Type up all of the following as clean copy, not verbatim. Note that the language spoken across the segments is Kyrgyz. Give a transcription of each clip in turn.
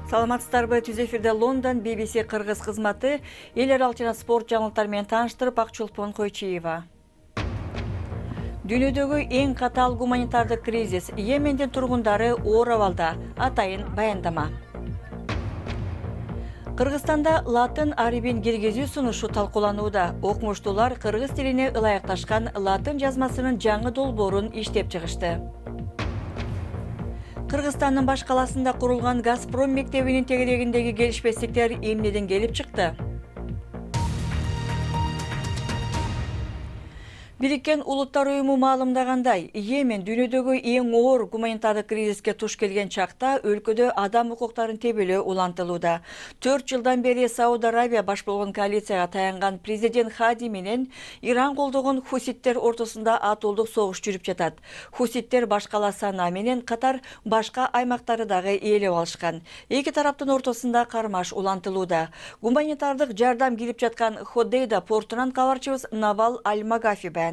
Саламатсыздарбы, түз эфирде Лондон BBC Кыргыз кызматы эл аралык жана спорт жаңылыктары менен тааныштырып, Акчулпон Койчиева. Дүйнөдөгү эң катаал гуманитардык кризис, Йемендин тургундары оор абалда, атайын баяндама. Кыргызстанда латын арибин киргизүү сунушу талкууланууда. Окумуштуулар кыргыз тилине ылайыкташкан латын жазмасынын жаңы долбоорун иштеп чыгышты. Кыргызстандын баш каласында курулган Газпром мектебинин тегерегиндеги келишпестиктер эмнеден келип чыкты? Бириккен Улуттар уюму маалымдагандай, Йемен дүйнөдөгү эң оор гуманитардык кризиске туш келген чакта өлкөдө адам укуктарын тебелөө улантылууда. 4 жылдан бери Сауд Арабия баш болгон коалицияга таянган президент Хади менен Иран колдогон хуситтер ортосунда атуулдук согуш жүрүп жатат. Хуситтер баш кала Сана менен катар башка аймактарды дагы ээлеп алышкан. Эки тараптын ортосунда кармаш улантылууда. Гуманитардык жардам кирип жаткан Ходейда портунан кабарчыбыз Навал Аль-Магафи баяндайт.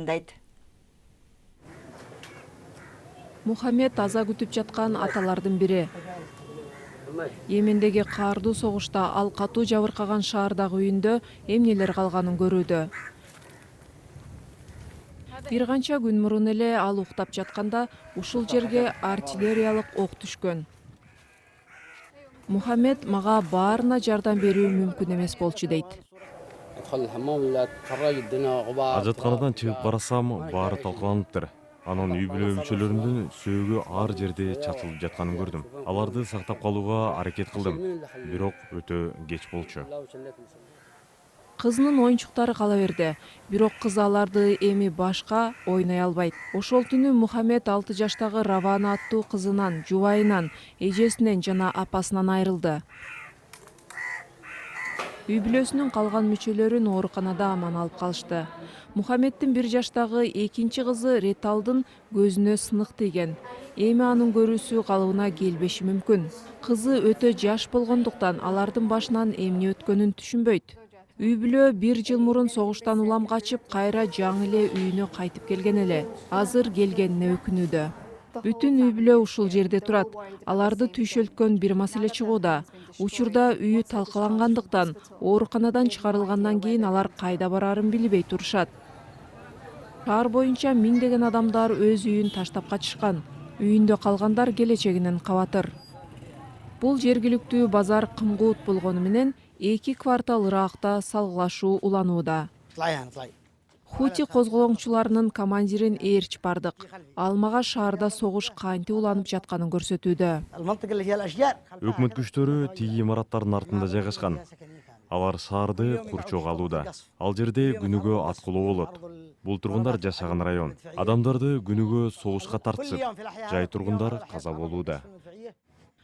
Мухаммед аза күтүп жаткан аталардын бири. Йемендеги каардуу согушта ал катуу жабыркаган шаардагы үйүндө эмнелер калганын көрүүдө. Бир канча күн мурун эле ал уктап жатканда ушул жерге артиллериялык ок түшкөн. Мухаммед мага баарына жардам берүү мүмкүн эмес болчу дейт. Ажатканадан чыгып карасам, баары талкаланыптыр. Анан үй бүлө мүчөлөрүмдүн сөөгү ар жерде чачылып жатканын көрдүм. Аларды сактап калууга аракет кылдым, бирок өтө кеч болчу. Кызынын оюнчуктары кала берди, бирок кыз аларды эми башка ойной албайт. Ошол түнү Мухаммед 6 жаштагы Равана аттуу кызынан, жубайынан, эжесинен жана апасынан айрылды. Үй бүлөсүнүн калган мүчөлөрүн ооруканада аман алып калышты. Мухаммеддин 1 жаштагы экинчи кызы Реталдын көзүнө сынык тийген. Эми анын көрүүсү калыбына келбеши мүмкүн. Кызы өтө жаш болгондуктан алардын башынан эмне өткөнүн түшүнбөйт. Үй бүлө 1 жыл мурун согуштан улам качып, кайра жаңы эле үйүнө кайтып келген эле. Азыр келгенине өкүнүүдө. Бүтүн үй бүлө ушул жерде турат. Аларды түйшөлткөн бир маселе чыгууда. Учурда үйү талкалангандыктан, ооруканадан чыгарылгандан кийин алар кайда барарын билбей турушат. Шаар боюнча миңдеген адамдар өз үйүн таштап качышкан. Үйүндө калгандар келечегинен кабатыр. Бул жергиликтүү базар кымгуут болгону менен 2 квартал ыракта салгылашуу уланууда. Хути козголоңчуларынын командирин ээрчип бардык. Ал мага шаарда согуш кантип уланып жатканын көрсөтүүдө. Өкмөт күчтөрү тиги имараттардын артында жайгашкан. Алар шаарды курчоого алууда. Ал жерде күнүгө аткылоо болот. Бул тургундар жашаган район. Адамдарды күнүгө согушка тартышып, жай тургундар каза болууда.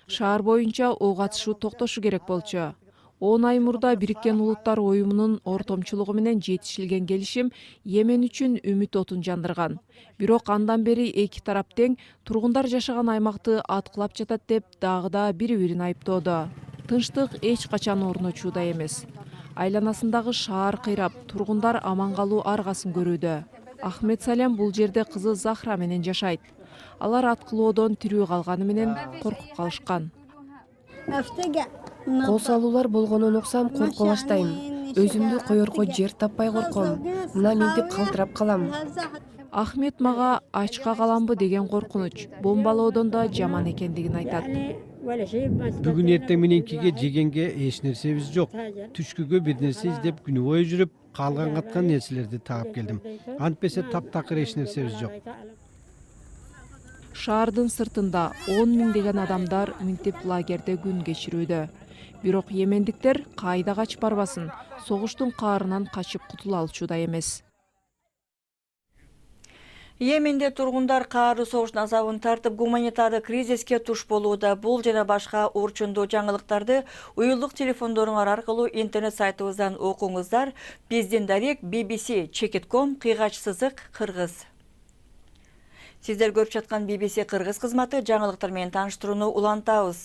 Шаар боюнча ок атышуу токтошу керек болчу. 10 ай мурда Бириккен Улуттар уюмунун ортомчулугу менен жетишилген келишим Йемен үчүн үмүт отун жандырган. Бирок андан бери эки тарап тең тургундар жашаган аймакты аткылап жатат деп дагы да бири-бирин айыптоодо. Тынчтык эч качан орночууда эмес. Айланасындагы шаар кыйрап, тургундар аман калуу аргасын көрүүдө. Ахмед Салям бул жерде кызы Захра менен жашайт. Алар аткылоодон тирүү калганы менен коркуп калышкан. Кол салуулар болгонун уксам коркуп баштайм. Өзүмдү коерго жер таппай корком. Мына мынтип калтырап калам. Ахмед мага ачка каламбы деген коркунуч, бомбалоодон да жаман экендигин айтат. Бүгүн эртең мененкиге жегенге эч нерсебиз жок. Түшкүгө бир нерсе издеп күнү бою жүрүп, калган каткан нерселерди таап келдим. Антпесе таптакыр эч нерсебиз жок. Шаардын сыртында 10 миңдеген адамдар мынтип лагерде күн кечирүүдө. Бирок йемендиктер кайда качып барбасын, согуштун каарынан качып кутула алчууда эмес. Йеменде тургундар каары согуштун азабын тартып, гуманитардык кризиске туш болууда. Бул жана башка орчундуу жаңылыктарды уюлдук телефондоруңар аркылуу интернет сайтыбыздан окуңуздар. Биздин дарек BBC Чекит.com /кыргыз. Сиздер көрүп жаткан BBC кыргыз кызматы жаңылыктар менен тааныштырууну улантабыз.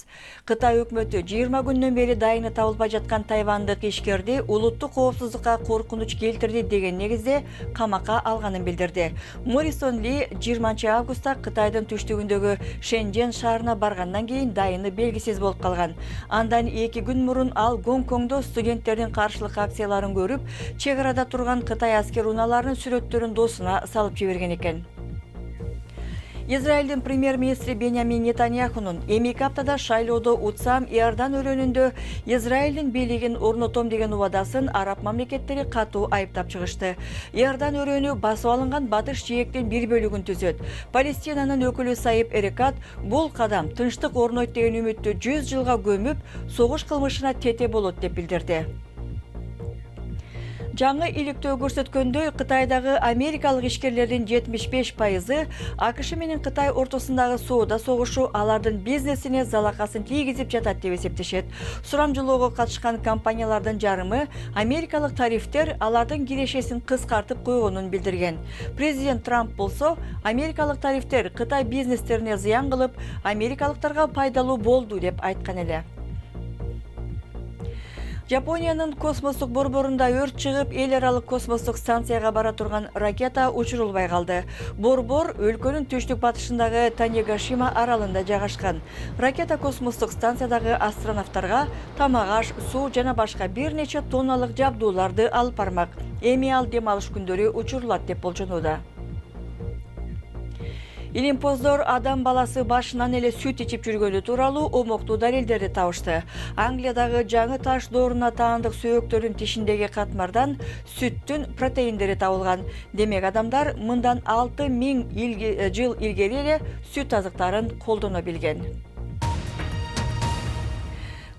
Кытай өкмөтү 20 күндөн бери дайыны табылбай жаткан тайвандык ишкерди улуттук коопсуздукка коркунуч келтирди деген негизде камакка алганын билдирди. Морисон Ли 20 августта Кытайдын түштүгүндөгү Шэньчжэн шаарына баргандан кийин дайыны белгисиз болуп калган. Андан 2 күн мурун ал Гонконгдо студенттердин каршылык акцияларын көрүп, чек арада турган Кытай аскер унааларынын сүрөттөрүн досуна салып жиберген экен. Израилдин премьер-министри Беньямин Нетаньяхунун эми аптада шайлоодо утсам Иордан өрөөнүндө Израилдин бийлигин орнотом деген убадасын араб мамлекеттери катуу айыптап чыгышты. Иордан өрөөнү басып алынган батыш жээктин бир бөлүгүн түзөт. Палестинанын өкүлү Саип Эрекат бул кадам тынчтык орнойт деген үмүттү 100 жылга көмүп, согуш кылмышына тете болот деп билдирди. Жаңы иликтөө көрсөткөндөй, Кытайдагы америкалык ишкерлердин 75% АКШ менен Кытай ортосундагы соода согушу алардын бизнесине залакасын тийгизип жатат деп эсептешет. Сурамжылоого катышкан компаниялардын жарымы америкалык тарифтер алардын кирешесин кыскартып койгонун билдирген. Президент Трамп болсо, америкалык тарифтер Кытай бизнестерине зыян кылып, америкалыктарга пайдалуу болду деп айткан эле. Жапониянын космостук борборунда өрт чыгып, эл аралык космостук станцияга бара турган ракета учурулбай калды. Борбор өлкөнүн түштүк батышындагы Танегашима аралында жайгашкан. Ракета космостук станциядагы астронавттарга тамак аш, суу жана башка бир нече тонналык жабдууларды алып бармак. Эми ал дем алыш күндөрү учурулат деп болжонууда. Илимпоздор адам баласы башынан эле сүт ичип жүргөнү тууралуу омоктуу далилдерди табышты. Англиядагы жаңы таш дооруна таандык сөөктөрдүн тишиндеги катмардан сүттүн протеиндери табылган. Демек адамдар мындан 6000 жыл илгери эле сүт азыктарын колдоно билген.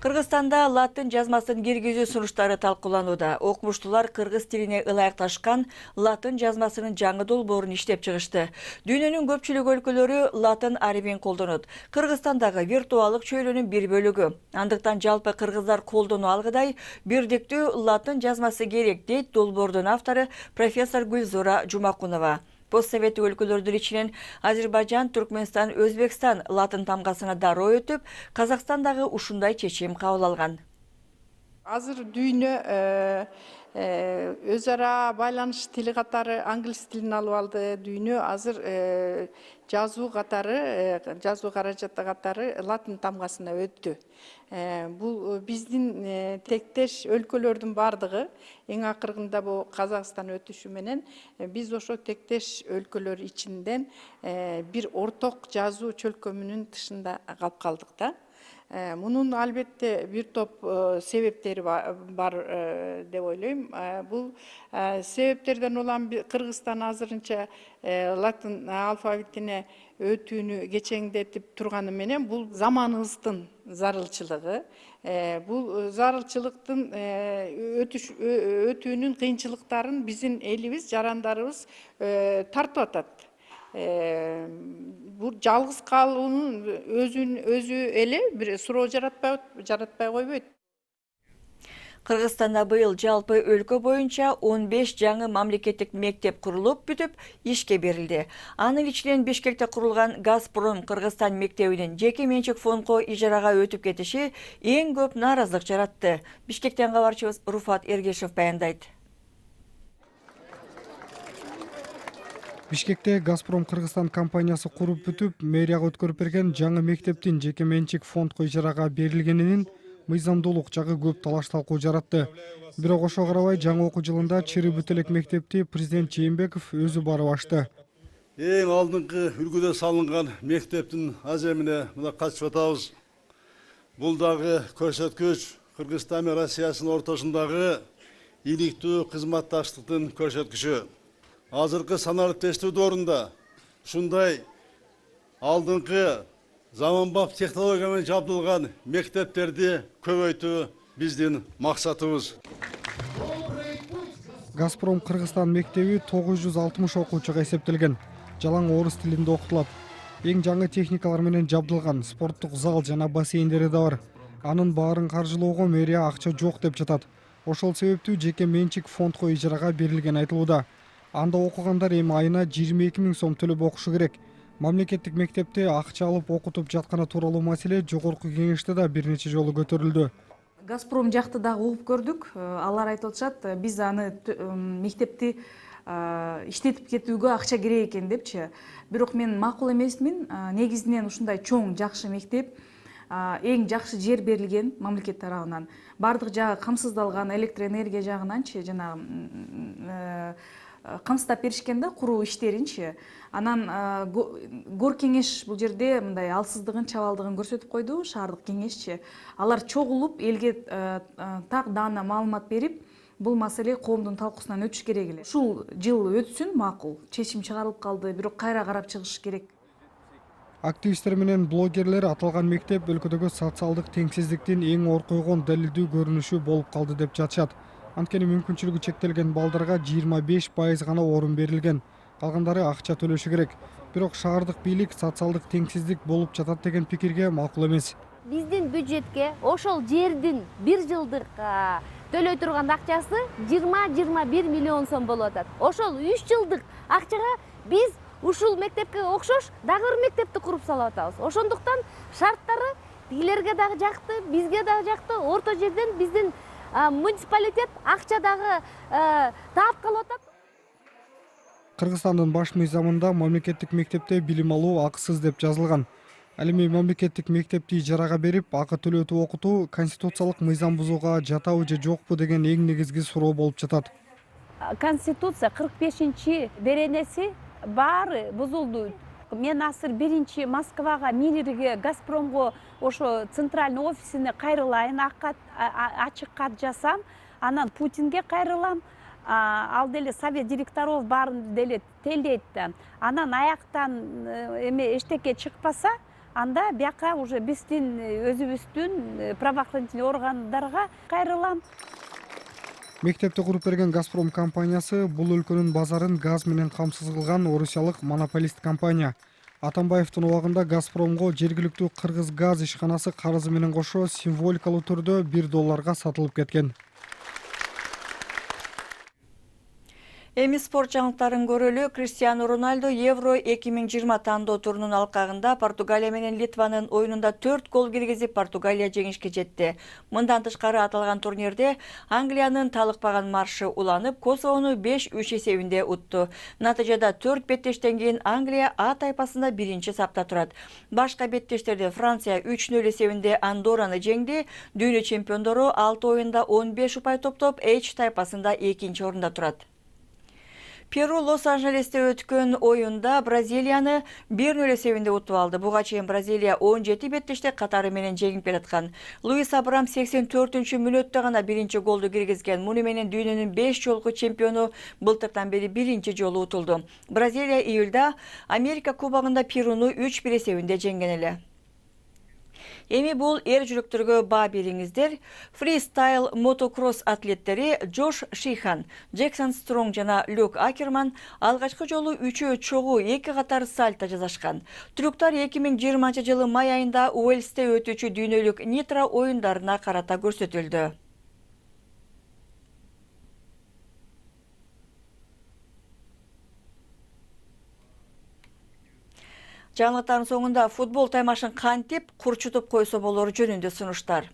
Кыргызстанда латын жазмасын киргизүү сунуштары талкууланууда. Окумуштуулар кыргыз тилине ылайыкташкан латын жазмасынын жаңы долбоорун иштеп чыгышты. Дүйнөнүн көпчүлүк өлкөлөрү латын арифин колдонот. Кыргызстандагы виртуалдык чөйрөнүн бир бөлүгү. Андыктан жалпы кыргыздар колдоно алгыдай бирдиктүү латын жазмасы керек, дейт долбоордун автору профессор Гүлзора Жумакунова. Постсоветтик өлкөлөрдүн ичинен Азербайжан, Түркмөнстан, Өзбекстан латын тамгасына дароо өтүп, Казакстандагы ушундай чечим кабыл алган. Азыр дүйнө өз ара байланыш тили катары англис тилин алып алды. Дүйнө азыр жазуу катары, жазуу каражаты катары латын тамгасына өттү. Бул биздин тектеш өлкөлөрдүн бардыгы, эң акыркында бул Казакстан өтүшү менен биз ошо тектеш өлкөлөр ичинден бир орток жазуу чөлкөмүнүн тышында калып калдык да. Мунун албетте бир топ себептери бар деп ойлойм. Бул себептерден улам Кыргызстан азырынча латын алфавитине өтүүнү кечеңдетип турганы менен бул заманыбыздын зарылчылыгы. Бул зарылчылыктын өтүүнүн кыйынчылыктарын биздин элибиз, жарандарыбыз тартып атат. Бул жалгыз калуунун өзү эле бир суроо жаратпай койбойт. Кыргызстанда быйыл жалпы өлкө боюнча 15 жаңы мамлекеттик мектеп курулуп бүтүп ишке берилди. Анын ичинен Бишкекте курулган Газпром Кыргызстан мектебинин жеке менчик фондго ижарага өтүп кетиши эң көп нааразылык жаратты. Бишкектен кабарчыбыз Руфат Эргешев баяндайт. Бишкекте Газпром Кыргызстан компаниясы куруп бүтүп, мэрияга өткөрүп берген жаңы мектептин жеке менчик фондго ижарага берилгенинин мыйзамдуулук жагы көп талаш талкуу жаратты. Бирок ошого карабай жаңы окуу жылында чыры бүт элек мектепти президент Жээнбеков өзү барып ачты. Эң алдыңкы үлгүдө салынган мектептин аземине мына катышып атабыз. Бул дагы көрсөткүч Кыргызстан менен Россиянын ортосундагы иликтүү кызматташтыктын көрсөткүчү. Азыркы санариптештүү доорунда ушундай алдыңкы заманбап технология менен жабдылган мектептерди көбөйтүү биздин максатыбыз. Газпром Кыргызстан мектеби 960 окуучуга эсептелген. Жалаң орус тилинде окутулат. Эң жаңы техникалар менен жабдылган спорттук зал жана бассейндери да бар. Анын баарын каржылоого мэрия акча жок деп жатат. Ошол себептүү жеке менчик фондго ижарага берилген айтылууда. Анда окугандар эми айына 22 000 сом төлөп окушу керек. Мамлекеттик мектепте акча алып окутуп жатканы тууралуу маселе жогорку кеңеште да бир нече жолу көтөрүлдү. Газпром жакты дагы угуп көрдүк. Алар айтып атышат, биз аны мектепти иштетип кетүүгө акча керек экен депчи. Бирок мен макул эмесмин. Негизинен ушундай чоң, жакшы мектеп, эң жакшы жер берилген мамлекет тарабынан. Бардык жагы камсыздалган, электроэнергия жагынанчы, жанагы камсыздап беришкен да куруу иштеринчи. Анан гор кеңеш бул жерде мындай алсыздыгын, чабалдыгын көрсөтүп койду, шаардык кеңешчи. Алар чогулуп элге так даана маалымат берип, бул маселе коомдун талкуусунан өтүш керек эле. Ушул жыл өтсүн, макул. Чечим чыгарылып калды, бирок кайра карап чыгыш керек. Активисттер менен блогерлер аталган мектеп өлкөдөгү социалдык теңсиздиктин эң оор койгон далилдүү көрүнүшү болуп калды деп жатышат. Анткени мүмкүнчүлүгү чектелген балдарга 25% гана орун берилген. Калгандары акча төлөшү керек. Бирок шаардык бийлик социалдык теңсиздик болуп жатат деген пикирге макул эмес. Биздин бюджетке ошол жердин бир жылдык төлөй турган акчасы 20-21 миллион сом болуп атат. Ошол 3 жылдык акчага биз ушул мектепке окшош дагы бир мектепти куруп салып атабыз. Ошондуктан шарттары тигилерге дагы жакты, бизге дагы жакты. Орто жерден биздин муниципалитет акча дагы таап калып атат. Кыргызстандын баш мыйзамында мамлекеттик мектепте билим алуу акысыз деп жазылган. Ал эми мамлекеттик мектепти ижарага берип, акы төлөтүп окутуу конституциялык мыйзам бузууга жатабы же жокпу деген эң негизги суроо болуп жатат. Конституция 45-чи беренеси баары бузулду. Мен азыр биринчи Москвага, Миллерге, Газпромго ошо центральный офисине кайрылайын, ачык кат жасам, анан Путинге кайрылам. Ал деле совет директоров баарын деле телдейт да. Анан аяктан эме эчтеке чыкпаса, анда бияка уже биздин өзүбүздүн правоохранительный органдарга кайрылам. Мектепти куруп берген Газпром компаниясы бул өлкөнүн базарын газ менен камсыз кылган орусиялык монополист компания. Атамбаевдин убагында Газпромго жергиликтүү Кыргыз газ ишканасы карызы менен кошо символикалуу түрдө $1 сатылып кеткен. Эми спорт жаңылыктарын көрөлү. Криштиану Роналду Евро 2020 тандоо турунун алкагында Португалия менен Литванын оюнунда 4 гол киргизип Португалия жеңишке жетти. Мындан тышкары аталган турнирде Англиянын талыкпаган маршы уланып, Косовону 5-3 эсебинде утту. Натыйжада 4 беттештен кийин Англия А тайпасында биринчи сапта турат. Башка беттештерде Франция 3-0 эсебинде Андорраны жеңди. Дүйнө чемпиондору 6 оюнда 15 упай топтоп H тайпасында 2-нчи орунда турат. Перу Лос-Анджелесте өткөн оюнда Бразилияны 1-0 эсебинде утуп алды. Буга чейин Бразилия 17 беттеште катары менен жеңип келаткан. Луис Абрам 84-мүнөттө гана биринчи голду киргизген. Муну менен дүйнөнүн 5 жолку чемпиону былтыртан бери биринчи жолу утулду. Бразилия июлда Америка кубогунда Перуну 3-1 эсебинде жеңген эле. Эми бул эр жүрөктөргө баа бериңиздер. Фристайл мотокросс атлеттери Джош Шихан, Джексон Стронг жана Люк Акерман алгачкы жолу үчөө чогуу 2 катар сальто жасашкан. Түрктөр 2020 жылы май айында Уэльсте өтүүчү дүйнөлүк Нитро оюндарына карата көрсөтүлдү. Жаңылыктардын соңунда футбол таймашын кантип курчутуп койсо болору жөнүндө сунуштар.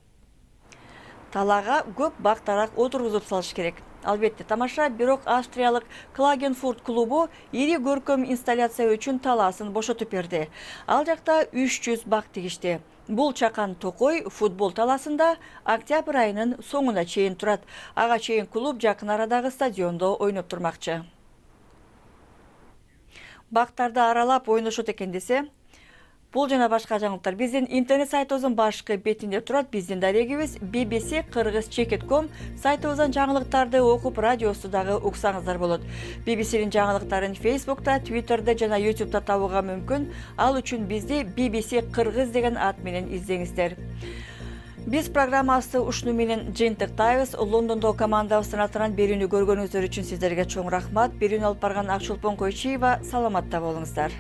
Талага көп бактарак отургузуп салыш керек. Албетте тамаша, бирок австриялык Klagenfurt клубу ири көркөм инсталляция үчүн талаасын бошотуп берди. Ал жакта 300 бак тигишти. Бул чакан токой футбол талаасында октябрь айынын соңуна чейин турат. Ага чейин клуб жакын арадагы стадиондо ойноп турмакчы. Бактарды аралап ойношот экен десе, бул жана башка жаңылыктар биздин интернет сайтыбыздын башкы бетинде турат. Биздин дарегибиз bbc-kyrgyz.com сайтыбыздан жаңылыктарды окуп, радиосу дагы уксаңыздар болот. BBC-нин жаңылыктарын Facebook'та, Twitter'да жана YouTube'да табууга мүмкүн. Ал үчүн бизди BBC Кыргыз деген ат менен издеңиздер. Биз программасы ушуну менен жыйынтыктайбыз. Лондондо командабыздын атынан берүүнү көргөнүңүздөр үчүн сиздерге чоң рахмат. Берүүнү алып барган Акчулпон Койчиева, саламатта болуңуздар.